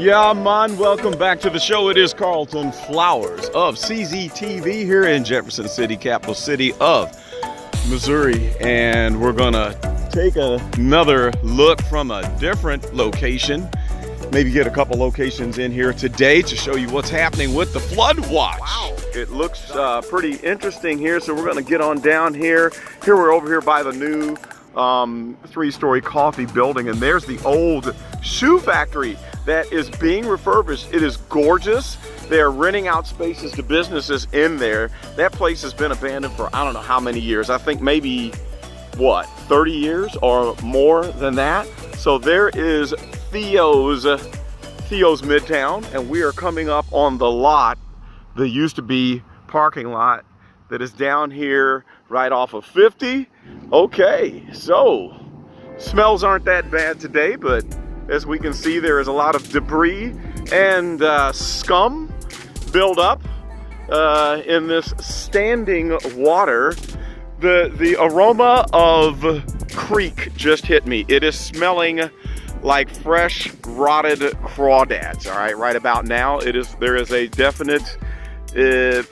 Yeah, man, welcome back to the show. It is Carlton Flowers of CZTV here in Jefferson City, capital city of Missouri. And we're gonna take another look from a different location. Maybe get a couple locations in here today to show you what's happening with the flood watch. Wow, it looks pretty interesting here. So we're gonna get on down here. Here we're over here by the new three-story coffee building, and there's the old shoe factory that is being refurbished. It is gorgeous. They're renting out spaces to businesses in there. That place has been abandoned for I don't know how many years. I think maybe, what, 30 years or more than that. So there is Theo's Midtown, and we are coming up on the lot that used to be parking lot that is down here right off of 50. Okay, so smells aren't that bad today, but as we can see, there is a lot of debris and scum build up in this standing water. The aroma of creek just hit me. It is smelling like fresh rotted crawdads. All right about now there is a definite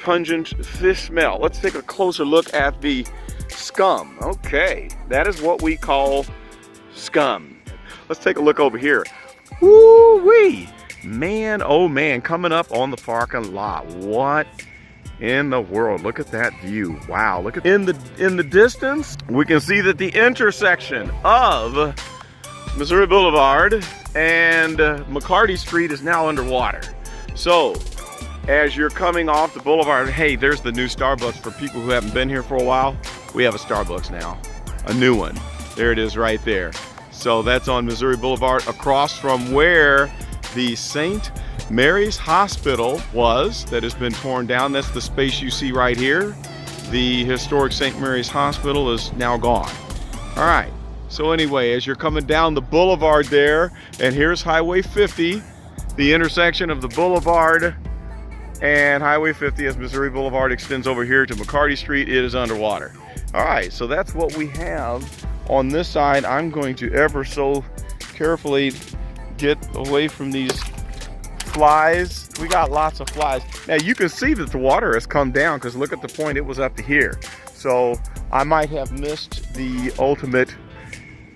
pungent fish smell. Let's take a closer look at the scum. Okay, that is what we call scum. Let's take a look over here. Woo-wee! Man, oh man, coming up on the parking lot. What in the world? Look at that view. Wow, look at in the distance, we can see that the intersection of Missouri Boulevard and McCarty Street is now underwater. So, as you're coming off the boulevard, hey, there's the new Starbucks for people who haven't been here for a while. We have a Starbucks now, a new one. There it is right there. So that's on Missouri Boulevard across from where the St. Mary's Hospital was that has been torn down. That's the space you see right here. The historic St. Mary's Hospital is now gone. All right, so anyway, as you're coming down the boulevard there, and here's Highway 50, the intersection of the boulevard and Highway 50 as Missouri Boulevard extends over here to McCarty Street, it is underwater. All right, so that's what we have on this side. I'm going to ever so carefully get away from these flies. We got lots of flies. Now you can see that the water has come down because look at the point, it was up to here. So I might have missed the ultimate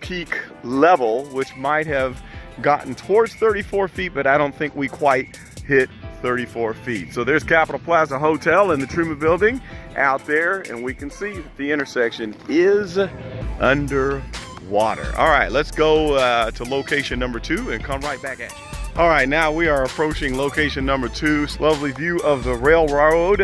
peak level, which might have gotten towards 34 feet, but I don't think we quite hit 34 feet. So there's Capitol Plaza Hotel in the Truman building out there, and we can see that the intersection is underwater. All right, let's go to location number 2 and come right back at you. All right, now we are approaching location number 2. Lovely view of the railroad,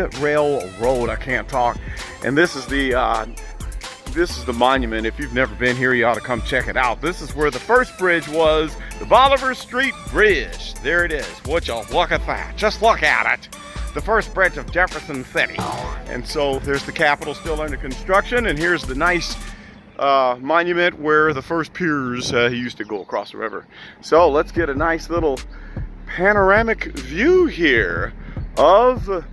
I can't talk. And this is the monument. If you've never been here, you ought to come check it out. This is where the first bridge was, the Bolivar Street Bridge. There it is. Would you look at that? Just look at it. The first bridge of Jefferson City. And so there's the Capitol still under construction, and here's the nice monument where the first piers used to go across the river. So let's get a nice little panoramic view here of,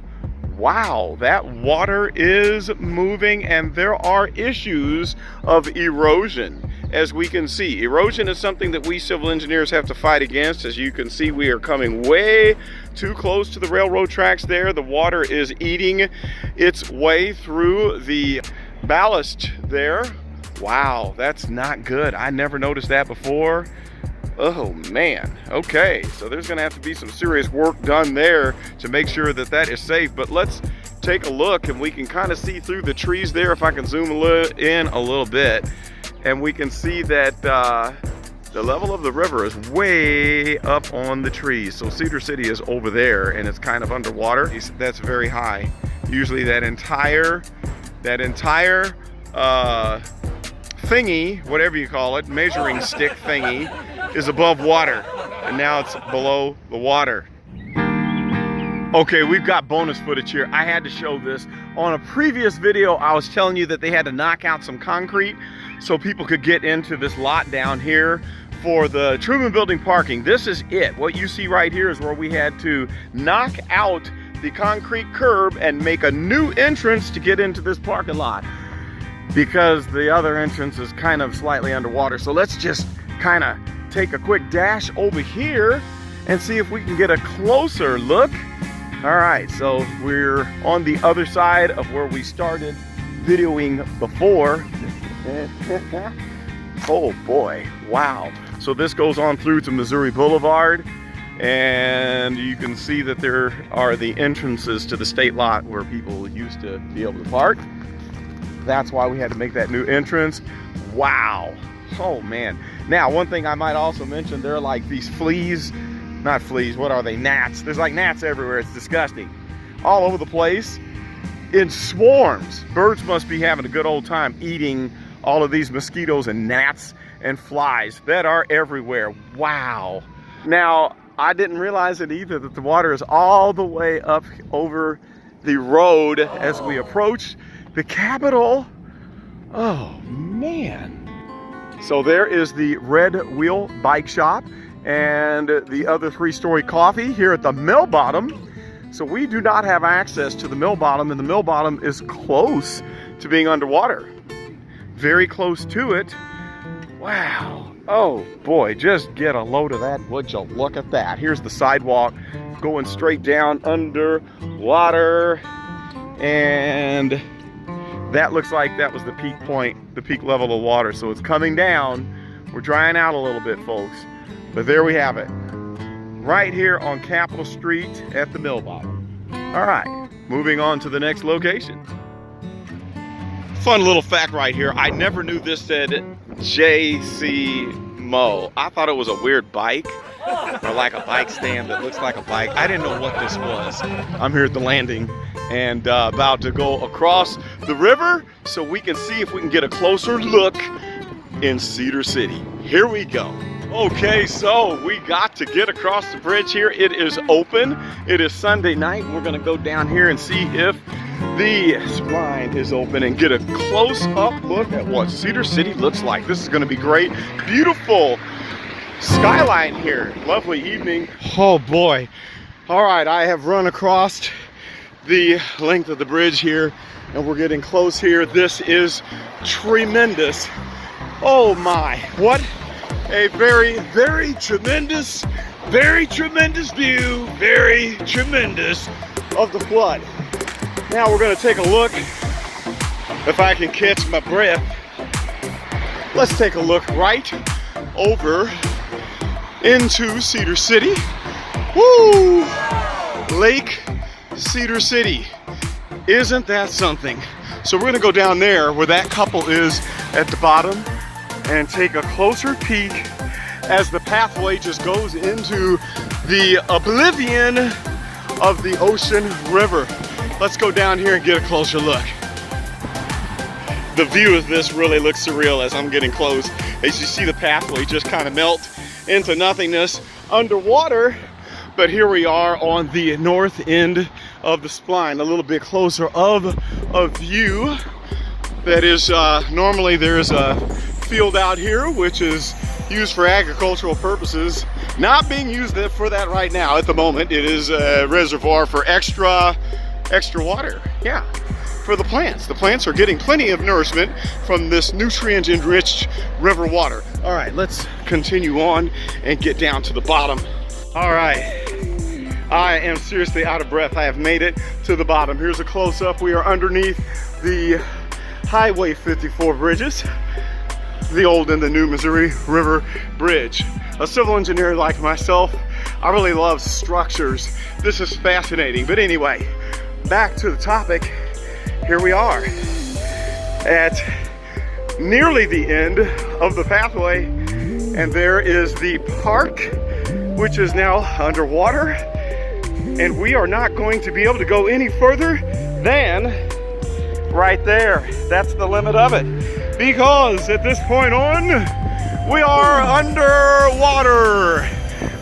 wow, that water is moving, and there are issues of erosion. As we can see, erosion is something that we civil engineers have to fight against. As you can see, we are coming way too close to the railroad tracks there. The water is eating its way through the ballast there. Wow, that's not good. I never noticed that before. Oh man, okay, so there's gonna have to be some serious work done there to make sure that that is safe. But let's take a look, and we can kind of see through the trees there. If I can zoom in a little bit, and we can see that the level of the river is way up on the trees. So Cedar City is over there, and it's kind of underwater. That's very high. Usually that entire thingy, whatever you call it, measuring stick thingy, is above water, and now it's below the water. Okay, we've got bonus footage here. I had to show this. On a previous video, I was telling you that they had to knock out some concrete so people could get into this lot down here for the Truman Building parking. This is it. What you see right here is where we had to knock out the concrete curb and make a new entrance to get into this parking lot, because the other entrance is kind of slightly underwater. So let's just kind of take a quick dash over here and see if we can get a closer look. All right, so we're on the other side of where we started videoing before. Oh boy, wow. So this goes on through to Missouri Boulevard, and you can see that there are the entrances to the state lot where people used to be able to park. That's why we had to make that new entrance. Wow. Oh man. Now, one thing I might also mention, there are like these fleas, not fleas, what are they? Gnats. There's like gnats everywhere. It's disgusting. All over the place in swarms. Birds must be having a good old time eating all of these mosquitoes and gnats and flies that are everywhere. Wow. Now, I didn't realize it either, that the water is all the way up over the road as we approach the Capitol. Oh man. So there is the Red Wheel Bike Shop and the other 3-story coffee here at the mill bottom. So we do not have access to the mill bottom, and the mill bottom is close to being underwater. Very close to it. Wow. Oh boy, just get a load of that, would you? Look at that. Here's the sidewalk going straight down under water, and that looks like that was the peak point, the peak level of water. So it's coming down. We're drying out a little bit, folks. But there we have it. Right here on Capitol Street at the mill bottom. All right, moving on to the next location. Fun little fact right here. I never knew this said JC Mo. I thought it was a weird bike, or like a bike stand that looks like a bike. I didn't know what this was. I'm here at the landing and about to go across the river so we can see if we can get a closer look in Cedar City. Here we go. Okay, so we got to get across the bridge here. It is open. It is Sunday night. We're gonna go down here and see if the spline is open and get a close-up look at what Cedar City looks like. This is gonna be great. Beautiful skyline here. Lovely evening. Oh boy. All right, I have run across the length of the bridge here, and we're getting close here. This is tremendous. Oh my, what a very, very tremendous view, very tremendous of the flood. Now we're gonna take a look, if I can catch my breath. Let's take a look right over into Cedar City. Woo! Lake Cedar City. Isn't that something? So we're gonna go down there where that couple is at the bottom and take a closer peek as the pathway just goes into the oblivion of the ocean river. Let's go down here and get a closer look. The view of this really looks surreal as I'm getting close. As you see the pathway just kind of melt into nothingness underwater. But here we are on the north end of the spline, a little bit closer of a view that is, normally there's a field out here which is used for agricultural purposes. Not being used for that right now at the moment. It is a reservoir for extra water, yeah, for the plants. The plants are getting plenty of nourishment from this nutrient enriched river water. All right, let's continue on and get down to the bottom. All right, I am seriously out of breath. I have made it to the bottom. Here's a close-up. We are underneath the Highway 54 bridges, the old and the new Missouri River Bridge. A civil engineer like myself, I really love structures. This is fascinating. But anyway, back to the topic. Here we are at nearly the end of the pathway, and there is the park, which is now underwater, and we are not going to be able to go any further than right there. That's the limit of it, because at this point on, we are underwater.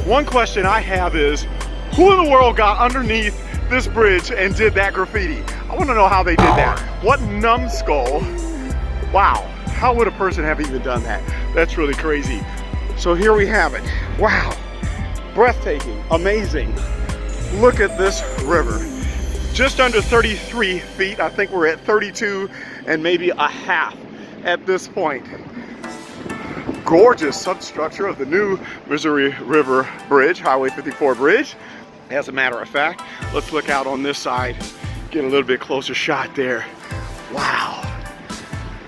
One question I have is, who in the world got underneath this bridge and did that graffiti? I want to know how they did that. What numbskull? Wow, how would a person have even done that? That's really crazy. So here we have it. Wow, breathtaking, amazing. Look at this river. Just under 33 feet. I think we're at 32 and maybe a half at this point. gorgeous substructure of the new Missouri River Bridge, Highway 54 bridge. As a matter of fact, let's look out on this side, get a little bit closer shot there. Wow,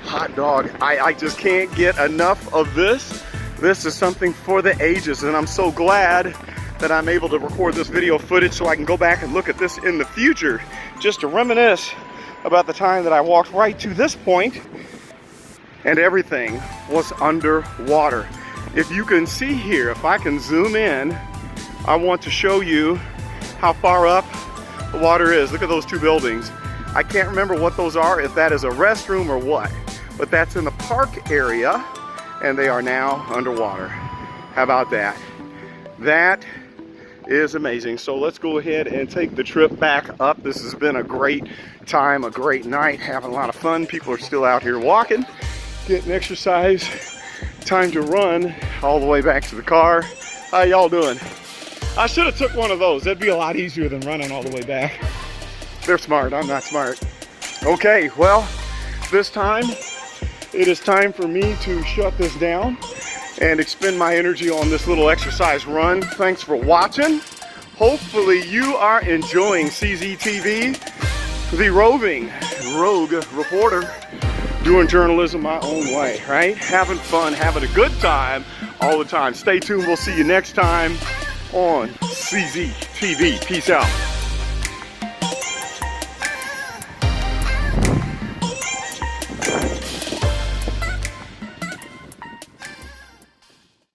hot dog. I just can't get enough of this. This is something for the ages, and I'm so glad that I'm able to record this video footage so I can go back and look at this in the future, just to reminisce about the time that I walked right to this point and everything was underwater. If you can see here, if I can zoom in, I want to show you how far up the water is. Look at those two buildings. I can't remember what those are, if that is a restroom or what, but that's in the park area, and they are now underwater. How about that? That is amazing. So let's go ahead and take the trip back up. This has been a great time, a great night, having a lot of fun. People are still out here walking, getting exercise. Time to run all the way back to the car. How y'all doing? I should have took one of those. That'd be a lot easier than running all the way back. They're smart, I'm not smart. Okay, well, this time it is time for me to shut this down and expend my energy on this little exercise run. Thanks for watching. Hopefully you are enjoying CZTV, the roving rogue reporter, doing journalism my own way, right? Having fun, having a good time all the time. Stay tuned, we'll see you next time on CZTV. Peace out.